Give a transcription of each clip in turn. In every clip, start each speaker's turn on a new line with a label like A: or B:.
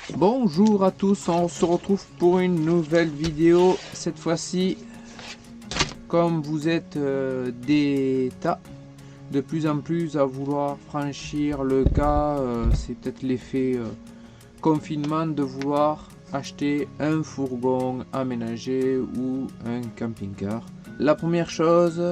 A: Bonjour à tous, on se retrouve pour une nouvelle vidéo. Cette fois-ci, comme vous êtes des tas de plus en plus à vouloir franchir le cas, c'est peut-être l'effet confinement de vouloir acheter un fourgon aménagé ou un camping-car. La première chose,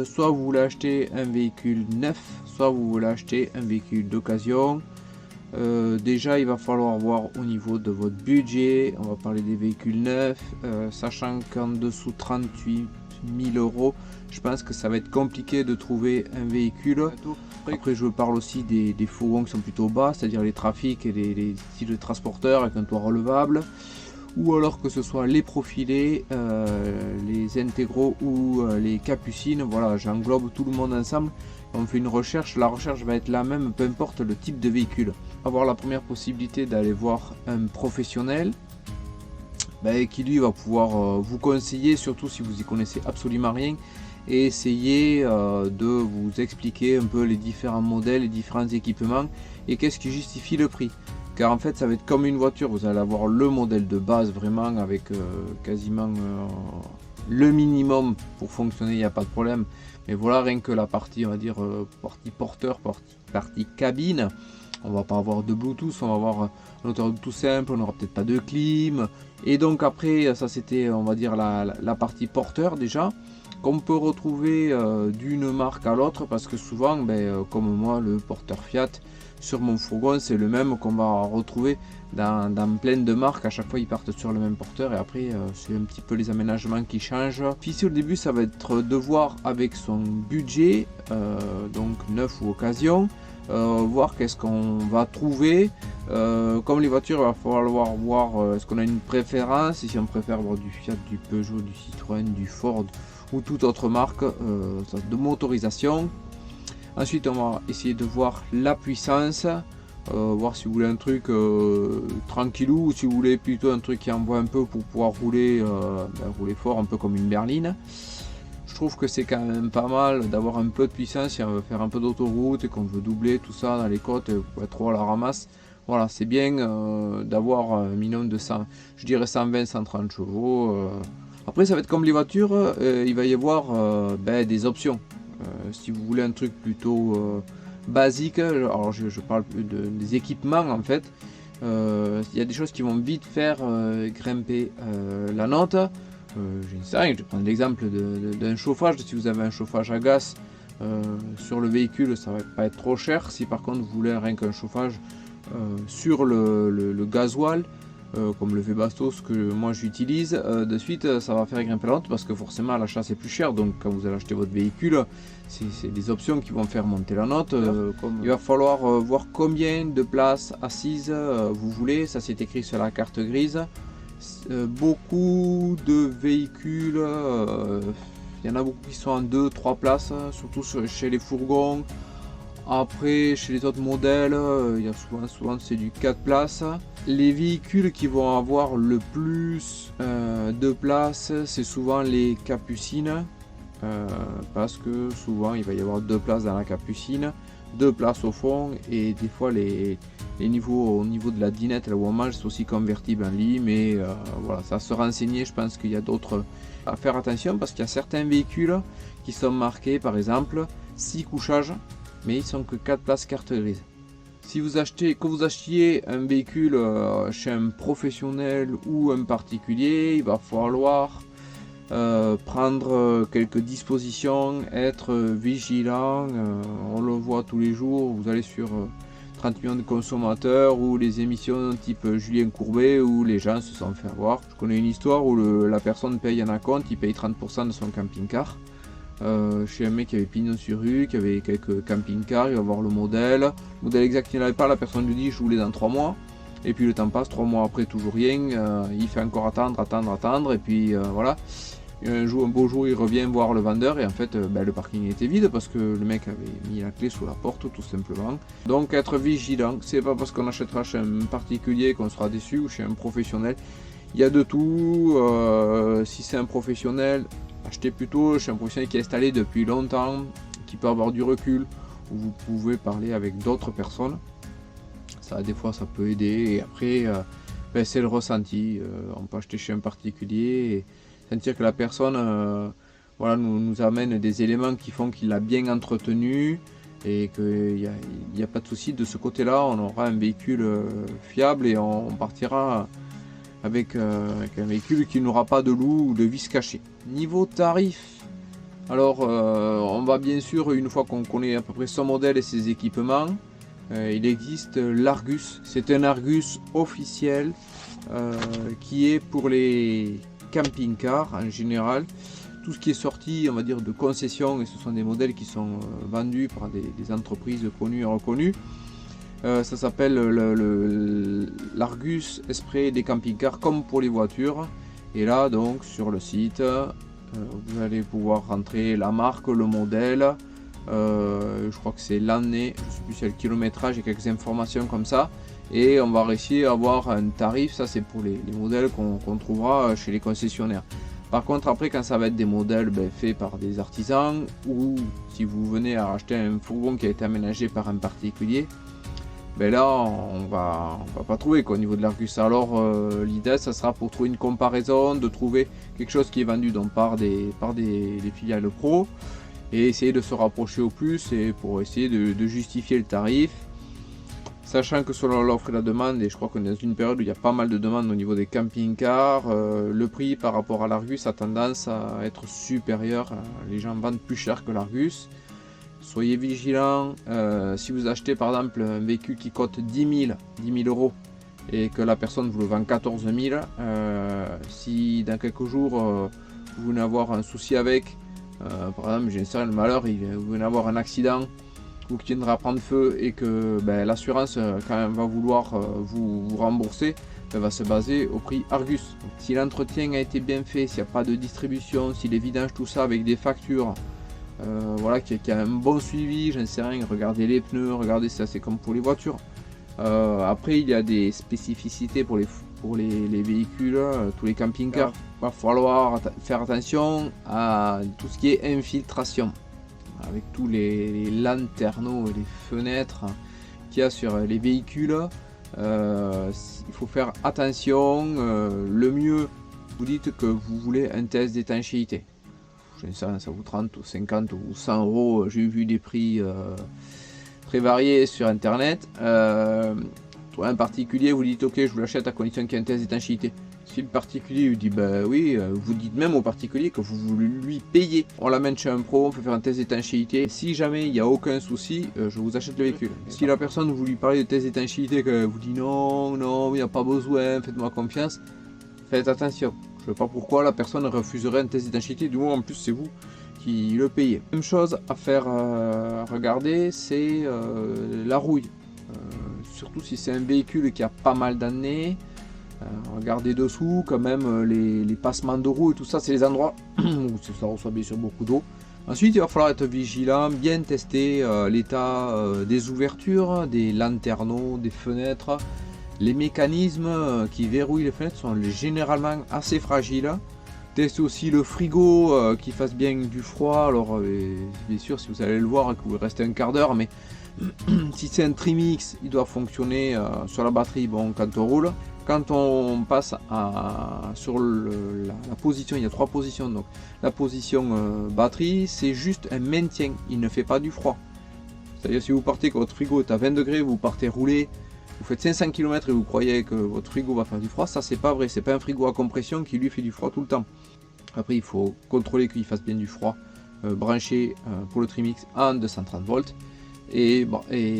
A: soit vous voulez acheter un véhicule neuf, soit vous voulez acheter un véhicule d'occasion. Déjà il va falloir voir au niveau de votre budget. On va parler des véhicules neufs, sachant qu'en dessous de 38 000 euros, je pense que ça va être compliqué de trouver un véhicule. Après je parle aussi des fourgons qui sont plutôt bas, c'est-à-dire les trafics et les styles de transporteurs avec un toit relevable, ou alors que ce soit les profilés, les intégraux ou les capucines. Voilà, j'englobe tout le monde ensemble. On fait une recherche, la recherche va être la même, peu importe le type de véhicule. Avoir la première possibilité d'aller voir un professionnel qui lui va pouvoir vous conseiller, surtout si vous y connaissez absolument rien, et essayer de vous expliquer un peu les différents modèles, les différents équipements et qu'est-ce qui justifie le prix. Car en fait ça va être comme une voiture, vous allez avoir le modèle de base vraiment avec quasiment le minimum pour fonctionner, il n'y a pas de problème. Mais voilà, rien que la partie, on va dire, partie porteur, partie cabine, on va pas avoir de Bluetooth, on va avoir un moteur tout simple, on n'aura peut-être pas de clim. Et donc après, ça c'était, on va dire, la partie porteur déjà, qu'on peut retrouver d'une marque à l'autre, parce que souvent, comme moi, le porteur Fiat, sur mon fourgon, c'est le même qu'on va retrouver dans plein de marques. À chaque fois ils partent sur le même porteur et après c'est un petit peu les aménagements qui changent. Puis ici au début ça va être de voir avec son budget, donc neuf ou occasion, voir qu'est-ce qu'on va trouver. Comme les voitures, il va falloir voir est-ce qu'on a une préférence, si on préfère voir du Fiat, du Peugeot, du Citroën, du Ford ou toute autre marque de motorisation. Ensuite on va essayer de voir la puissance, voir si vous voulez un truc tranquillou ou si vous voulez plutôt un truc qui envoie un peu pour pouvoir rouler, rouler fort, un peu comme une berline. Je trouve que c'est quand même pas mal d'avoir un peu de puissance si on veut faire un peu d'autoroute et qu'on veut doubler tout ça dans les côtes pour être trop à la ramasse. Voilà, c'est bien d'avoir un minimum de 100, je dirais 120-130 chevaux. Après ça va être comme les voitures, il va y avoir des options. Si vous voulez un truc plutôt basique, alors je parle des équipements en fait, il y a des choses qui vont vite faire grimper la note. Je ne sais rien, je vais prendre l'exemple d'un chauffage. Si vous avez un chauffage à gaz sur le véhicule, ça va pas être trop cher. Si par contre vous voulez rien qu'un chauffage sur le gasoil, comme le Webasto, ce que moi j'utilise, de suite ça va faire grimper la note parce que forcément à l'achat c'est plus cher. Donc quand vous allez acheter votre véhicule, c'est des options qui vont faire monter la note. Il va falloir voir combien de places assises vous voulez, ça c'est écrit sur la carte grise. Beaucoup de véhicules, il y en a beaucoup qui sont en 2-3 places, surtout chez les fourgons. Après chez les autres modèles, il y a souvent c'est du 4 places. Les véhicules qui vont avoir le plus de places, c'est souvent les capucines, parce que souvent il va y avoir 2 places dans la capucine, 2 places au fond, et des fois les niveaux au niveau de la dinette là où on mange c'est aussi convertible en lit. Mais voilà, ça se renseigner, je pense qu'il y a d'autres à faire attention, parce qu'il y a certains véhicules qui sont marqués par exemple 6 couchages, mais ils sont que 4 places carte grise. Si vous achetiez un véhicule chez un professionnel ou un particulier, il va falloir prendre quelques dispositions, être vigilant. On le voit tous les jours, vous allez sur 30 millions de consommateurs ou les émissions type Julien Courbet où les gens se sont fait avoir. Je connais une histoire où la personne paye un acompte, il paye 30% de son camping-car. Chez un mec qui avait pignon sur rue, qui avait quelques camping-cars, il va voir le modèle exact il n'avait pas, la personne lui dit je voulais dans 3 mois, et puis le temps passe, 3 mois après toujours rien, il fait encore attendre, et puis voilà, et un beau jour il revient voir le vendeur, et en fait le parking était vide parce que le mec avait mis la clé sous la porte tout simplement. Donc être vigilant, c'est pas parce qu'on achètera chez un particulier qu'on sera déçu, ou chez un professionnel, il y a de tout. Si c'est un professionnel, achetez plutôt chez un professionnel qui est installé depuis longtemps, qui peut avoir du recul, où vous pouvez parler avec d'autres personnes. Ça, des fois ça peut aider, et après ben, c'est le ressenti. On peut acheter chez un particulier et sentir que la personne voilà, nous amène des éléments qui font qu'il l'a bien entretenu et qu'il n'y a pas de souci de ce côté-là. On aura un véhicule fiable et on partira avec un véhicule qui n'aura pas de loup ou de vis cachées. Niveau tarif, alors on va bien sûr, une fois qu'on connaît à peu près son modèle et ses équipements, il existe l'Argus. C'est un Argus officiel qui est pour les camping-cars en général. Tout ce qui est sorti, on va dire, de concession, et ce sont des modèles qui sont vendus par des entreprises connues et reconnues. Ça s'appelle l'Argus Esprit des camping-cars, comme pour les voitures. Et là, donc, sur le site, vous allez pouvoir rentrer la marque, le modèle, je crois que c'est l'année, je ne sais plus si c'est le kilométrage et quelques informations comme ça. Et on va réussir à avoir un tarif, ça c'est pour les modèles qu'on trouvera chez les concessionnaires. Par contre, après, quand ça va être des modèles faits par des artisans, ou si vous venez à acheter un fourgon qui a été aménagé par un particulier, là on va pas trouver au niveau de l'Argus. Alors l'idée, ça sera pour trouver une comparaison, de trouver quelque chose qui est vendu donc par des filiales pro, et essayer de se rapprocher au plus, et pour essayer de justifier le tarif. Sachant que selon l'offre et la demande, et je crois qu'on est dans une période où il y a pas mal de demandes au niveau des camping-cars, le prix par rapport à l'Argus a tendance à être supérieur. Les gens vendent plus cher que l'Argus. Soyez vigilants, si vous achetez par exemple un véhicule qui coûte 10 000 euros et que la personne vous le vend 14 000, si dans quelques jours vous venez avoir un souci avec, par exemple, j'ai un malheur, vous venez avoir un accident ou qui viendra prendre feu et que l'assurance quand même va vouloir vous rembourser, elle va se baser au prix Argus. Donc, si l'entretien a été bien fait, s'il n'y a pas de distribution, si les vidanges, tout ça avec des factures, voilà, qu'il y a un bon suivi, j'en sais rien, regardez les pneus, regardez ça, c'est comme pour les voitures. Après il y a des spécificités pour les véhicules, tous les camping-cars. Il va falloir faire attention à tout ce qui est infiltration, avec tous les lanterneaux et les fenêtres qu'il y a sur les véhicules. Il faut faire attention. Le mieux, vous dites que vous voulez un test d'étanchéité. Je sais pas, ça vous 30 ou 50 ou 100 euros. J'ai vu des prix très variés sur internet. Toi, un particulier, vous dites ok, je vous l'achète à condition qu'il y ait un test d'étanchéité. Si le particulier lui dit oui, vous dites même au particulier que vous lui payez. On l'amène chez un pro, on peut faire un test d'étanchéité. Si jamais il n'y a aucun souci, je vous achète le véhicule. Si la personne vous lui parlez de test d'étanchéité, que vous dit non, il n'y a pas besoin, faites-moi confiance, faites attention. Je ne sais pas pourquoi la personne refuserait un test d'étanchéité, du moins en plus c'est vous qui le payez. Même chose à faire regarder, c'est la rouille. Surtout si c'est un véhicule qui a pas mal d'années. Regardez dessous quand même les passements de roues et tout ça, c'est les endroits où ça reçoit bien sûr beaucoup d'eau. Ensuite il va falloir être vigilant, bien tester l'état des ouvertures, des lanterneaux, des fenêtres. Les mécanismes qui verrouillent les fenêtres sont généralement assez fragiles. Testez aussi le frigo qui fasse bien du froid. Alors bien sûr si vous allez le voir et que vous restez un quart d'heure, mais si c'est un Trimix, il doit fonctionner sur la batterie quand on roule. Quand on passe sur la position, il y a 3 positions. Donc la position batterie, c'est juste un maintien, il ne fait pas du froid. C'est-à-dire si vous partez que votre frigo est à 20 degrés, vous partez rouler, vous faites 500 km et vous croyez que votre frigo va faire du froid, ça c'est pas vrai, c'est pas un frigo à compression qui lui fait du froid tout le temps. Après il faut contrôler qu'il fasse bien du froid, branché pour le Trimix en 230 volts. Et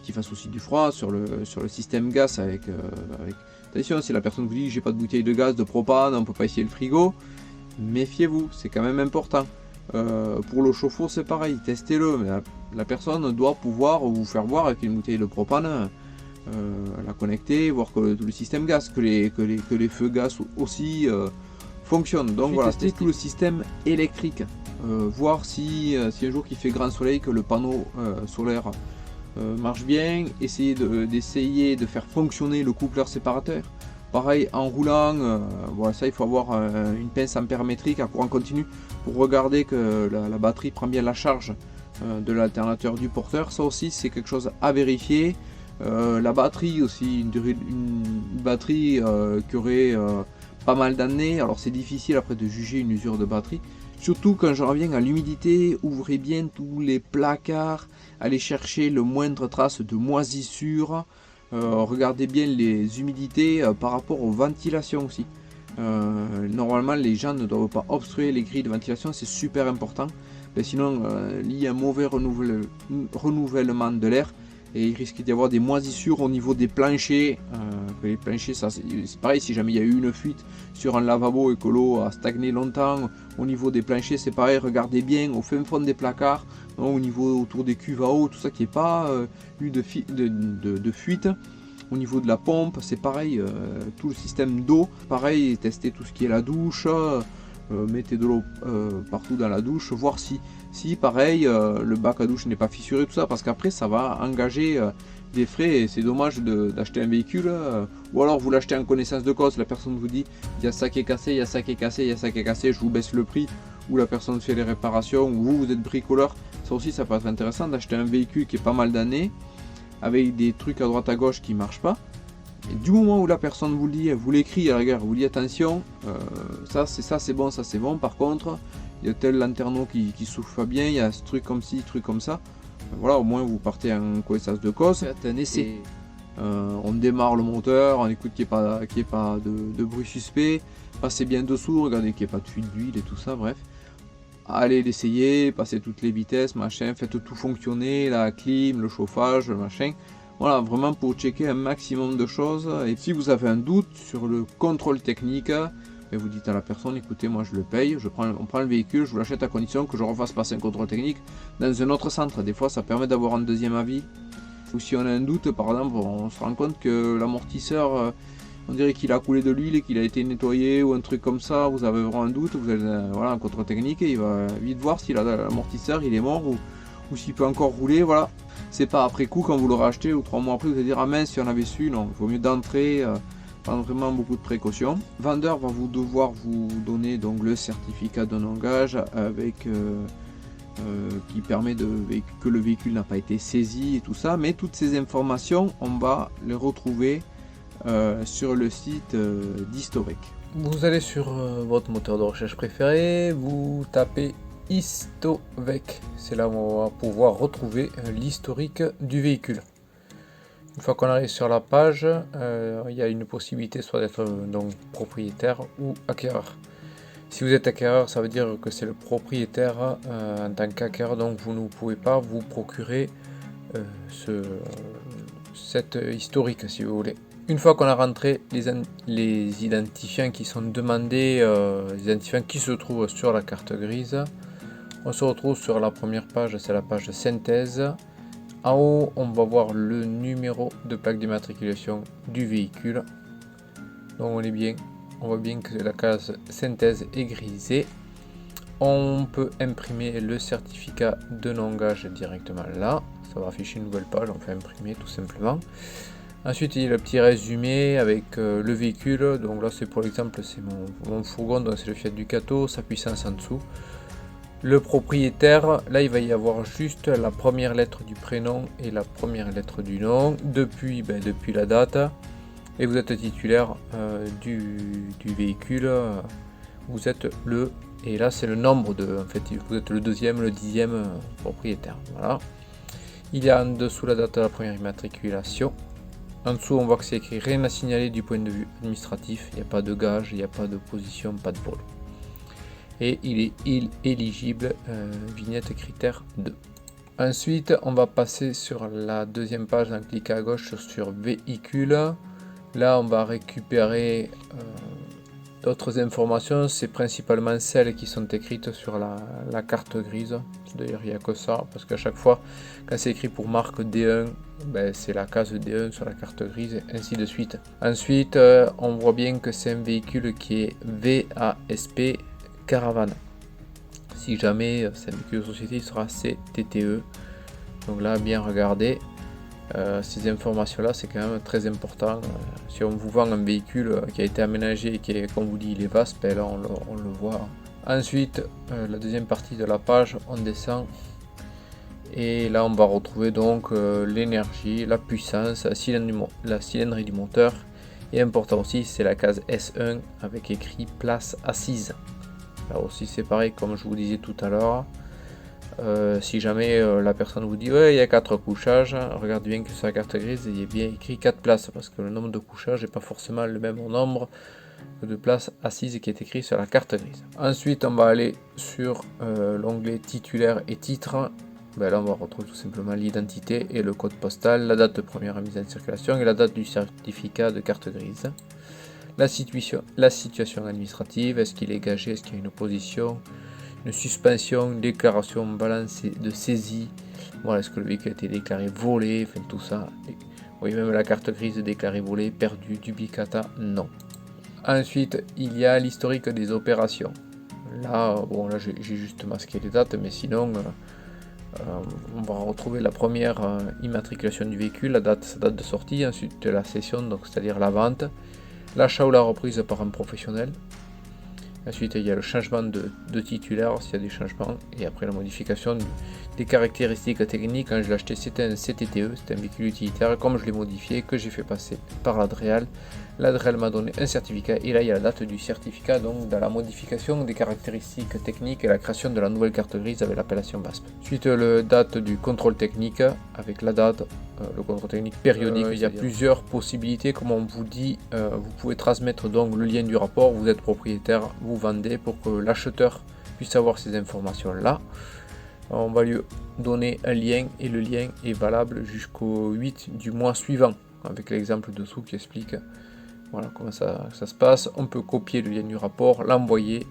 A: qu'il fasse aussi du froid sur le système gaz avec attention, si la personne vous dit j'ai pas de bouteille de gaz, de propane, on peut pas essayer le frigo, méfiez-vous, c'est quand même important. Pour le chauffe-eau c'est pareil, testez-le, mais la personne doit pouvoir vous faire voir avec une bouteille de propane, la connecter, voir que le système gaz, que les feux gaz aussi fonctionnent. Donc voilà, tester tout le système électrique, voir si un jour il fait grand soleil, que le panneau solaire marche bien, essayer de faire fonctionner le coupleur séparateur. Pareil en roulant, voilà, ça il faut avoir une pince ampérométrique à courant continu pour regarder que la batterie prend bien la charge de l'alternateur du porteur. Ça aussi c'est quelque chose à vérifier. La batterie aussi, une batterie qui aurait pas mal d'années. Alors c'est difficile après de juger une usure de batterie. Surtout quand je reviens à l'humidité, ouvrez bien tous les placards, allez chercher le moindre trace de moisissure. Regardez bien les humidités par rapport aux ventilations aussi. Normalement les gens ne doivent pas obstruer les grilles de ventilation, c'est super important. Mais sinon il y a un mauvais renouvellement de l'air et il risque d'y avoir des moisissures au niveau des planchers. Les planchers, ça c'est pareil, si jamais il y a eu une fuite sur un lavabo et que l'eau a stagné longtemps, au niveau des planchers c'est pareil, regardez bien au fin fond des placards, donc, au niveau autour des cuves à eau, tout ça qui n'est pas eu de fuite. Au niveau de la pompe, c'est pareil, tout le système d'eau, pareil, testez tout ce qui est la douche, mettez de l'eau partout dans la douche, voir si pareil, le bac à douche n'est pas fissuré, tout ça, parce qu'après ça va engager des frais et c'est dommage d'acheter un véhicule, ou alors vous l'achetez en connaissance de cause, la personne vous dit il y a ça qui est cassé, il y a ça qui est cassé, il y a ça qui est cassé, je vous baisse le prix, ou la personne fait les réparations, ou vous êtes bricoleur, ça aussi ça peut être intéressant d'acheter un véhicule qui est pas mal d'années, avec des trucs à droite à gauche qui marchent pas. Et du moment où la personne vous le dit, elle vous l'écrit à la rigueur, vous dit attention, ça c'est bon, ça c'est bon, par contre il y a tel lanterneau qui souffle pas bien, il y a ce truc comme ci, truc comme ça. Voilà, au moins vous partez en connaissance de cause. Faites un essai. On démarre le moteur, on écoute qu'il n'y ait pas de bruit suspect, passez bien dessous, regardez qu'il n'y ait pas de fuite d'huile et tout ça, bref. Allez l'essayer, passez toutes les vitesses, machin, faites tout fonctionner, la clim, le chauffage, machin. Voilà, vraiment pour checker un maximum de choses. Et si vous avez un doute sur le contrôle technique, vous dites à la personne, écoutez, moi je le paye, on prend le véhicule, je vous l'achète à condition que je refasse passer un contrôle technique dans un autre centre. Des fois ça permet d'avoir un deuxième avis. Ou si on a un doute, par exemple, on se rend compte que l'amortisseur, on dirait qu'il a coulé de l'huile et qu'il a été nettoyé ou un truc comme ça, vous avez vraiment un doute, vous avez voilà, un contrôle technique et il va vite voir si l'amortisseur il est mort ou s'il peut encore rouler, voilà. C'est pas après coup quand vous l'aurez acheté ou 3 mois après vous allez dire ah mince si on avait su, non, il vaut mieux d'entrer, prendre vraiment beaucoup de précautions. Le vendeur va devoir vous donner donc le certificat de non-gage avec qui permet que le véhicule n'a pas été saisi et tout ça, mais toutes ces informations on va les retrouver sur le site d'Historic. Vous allez sur votre moteur de recherche préféré, vous tapez Histovec, c'est là où on va pouvoir retrouver l'historique du véhicule. Une fois qu'on arrive sur la page, il y a une possibilité soit d'être donc propriétaire ou acquéreur. Si vous êtes acquéreur, ça veut dire que c'est le propriétaire en tant qu'acquéreur, donc vous ne pouvez pas vous procurer cette historique si vous voulez. Une fois qu'on a rentré les identifiants qui sont demandés, les identifiants qui se trouvent sur la carte grise, on se retrouve sur la première page, c'est la page synthèse. En haut, on va voir le numéro de plaque d'immatriculation du véhicule. Donc on voit bien que la case synthèse est grisée. On peut imprimer le certificat de non-gage directement là. Ça va afficher une nouvelle page, on fait imprimer tout simplement. Ensuite, il y a le petit résumé avec le véhicule. Donc là, c'est pour l'exemple, c'est mon fourgon, donc c'est le Fiat Ducato, sa puissance en dessous. Le propriétaire, là, il va y avoir juste la première lettre du prénom et la première lettre du nom, depuis la date. Et vous êtes titulaire du véhicule. Vous êtes et là, c'est le nombre en fait, vous êtes le deuxième, le 10e propriétaire. Voilà. Il y a en dessous la date de la première immatriculation. En dessous, on voit que c'est écrit rien à signaler du point de vue administratif. Il n'y a pas de gage, il n'y a pas de position, pas de vol. Et il est éligible vignette critère 2. Ensuite, on va passer sur la deuxième page en cliquant à gauche sur véhicule. Là, on va récupérer d'autres informations. C'est principalement celles qui sont écrites sur la carte grise. D'ailleurs, il n'y a que ça, parce qu'à chaque fois, quand c'est écrit pour marque D1, c'est la case D1 sur la carte grise, ainsi de suite. Ensuite, on voit bien que c'est un véhicule qui est VASP Caravane. Si jamais c'est un véhicule de société, il sera CTTE. Donc là, bien regarder. Ces informations là c'est quand même très important. Si on vous vend un véhicule qui a été aménagé et qui est, comme vous dit, il est VASP, là on le voit. Ensuite, la deuxième partie de la page, on descend
B: Et là on va retrouver donc l'énergie, la puissance, la cylindrée du moteur. Et important aussi, c'est la case S1 avec écrit place assise. Là aussi c'est pareil, comme je vous disais tout à l'heure. Si jamais la personne vous dit ouais il y a 4 couchages, regardez bien que sur la carte grise il y a bien écrit 4 places, parce que le nombre de couchages n'est pas forcément le même nombre de places assises qui est écrit sur la carte grise. Ensuite on va aller sur l'onglet titulaire et titre. Ben là on va retrouver tout simplement l'identité et le code postal, la date de première mise en circulation et la date du certificat de carte grise. La situation administrative, est-ce qu'il est gagé, est-ce qu'il y a une opposition, une suspension, une déclaration balance de saisie, voilà, est-ce que le véhicule a été déclaré volé, enfin tout ça. Oui, même la carte grise déclarée volée, perdue, duplicata, non. Ensuite, il y a l'historique des opérations. Là, bon, là j'ai juste masqué les dates, mais sinon, on va retrouver la première immatriculation du véhicule, sa date de sortie, ensuite la cession, donc c'est-à-dire la vente, l'achat ou la reprise par un professionnel. Ensuite, il y a le changement de titulaire, s'il y a des changements, et après la modification des caractéristiques techniques. Quand je l'ai acheté, c'était un CTTE, c'était un véhicule utilitaire. Comme je l'ai modifié, que j'ai fait passer par l'Adréal, l'Adréal m'a donné un certificat, et là il y a la date du certificat, donc dans la modification des caractéristiques techniques et la création de la nouvelle carte grise avec l'appellation BASP. Ensuite, la date du contrôle technique, avec la date, le contrôle technique périodique. Il y a plusieurs possibilités, comme on vous dit, vous pouvez transmettre donc le lien du rapport, vous êtes propriétaire, vous vendez, pour que l'acheteur puisse avoir ces informations là. On va lui donner un lien et le lien est valable jusqu'au 8 du mois suivant, avec l'exemple dessous qui explique voilà comment ça se passe. On peut copier le lien du rapport, l'envoyer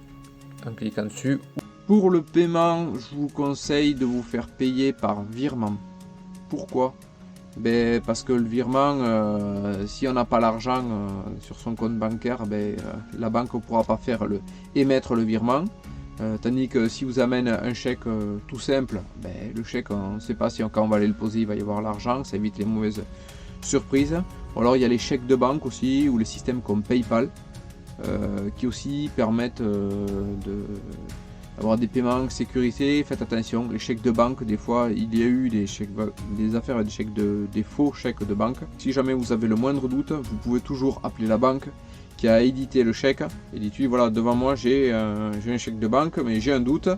B: en cliquant dessus.
A: Pour le paiement, je vous conseille de vous faire payer par virement. Pourquoi? Ben, parce que le virement, si on n'a pas l'argent sur son compte bancaire, la banque ne pourra pas émettre le virement. Tandis que si vous amène un chèque tout simple, le chèque, on ne sait pas si quand on va aller le poser, il va y avoir l'argent, ça évite les mauvaises surprises. Ou alors il y a les chèques de banque aussi, ou les systèmes comme PayPal, qui aussi permettent d'avoir des paiements sécurisés. Faites attention, les chèques de banque, des fois il y a eu des affaires avec des faux chèques de banque. Si jamais vous avez le moindre doute, vous pouvez toujours appeler la banque qui a édité le chèque et dites-lui voilà, devant moi j'ai un chèque de banque mais j'ai un doute,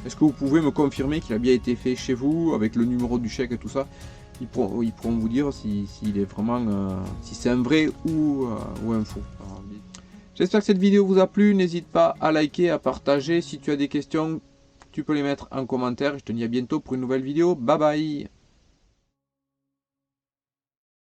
A: est-ce que vous pouvez me confirmer qu'il a bien été fait chez vous avec le numéro du chèque et tout ça. Ils pourront vous dire s'il est vraiment si c'est un vrai ou un faux. J'espère que cette vidéo vous a plu, n'hésite pas à liker, à partager. Si tu as des questions, tu peux les mettre en commentaire. Je te dis à bientôt pour une nouvelle vidéo. Bye bye.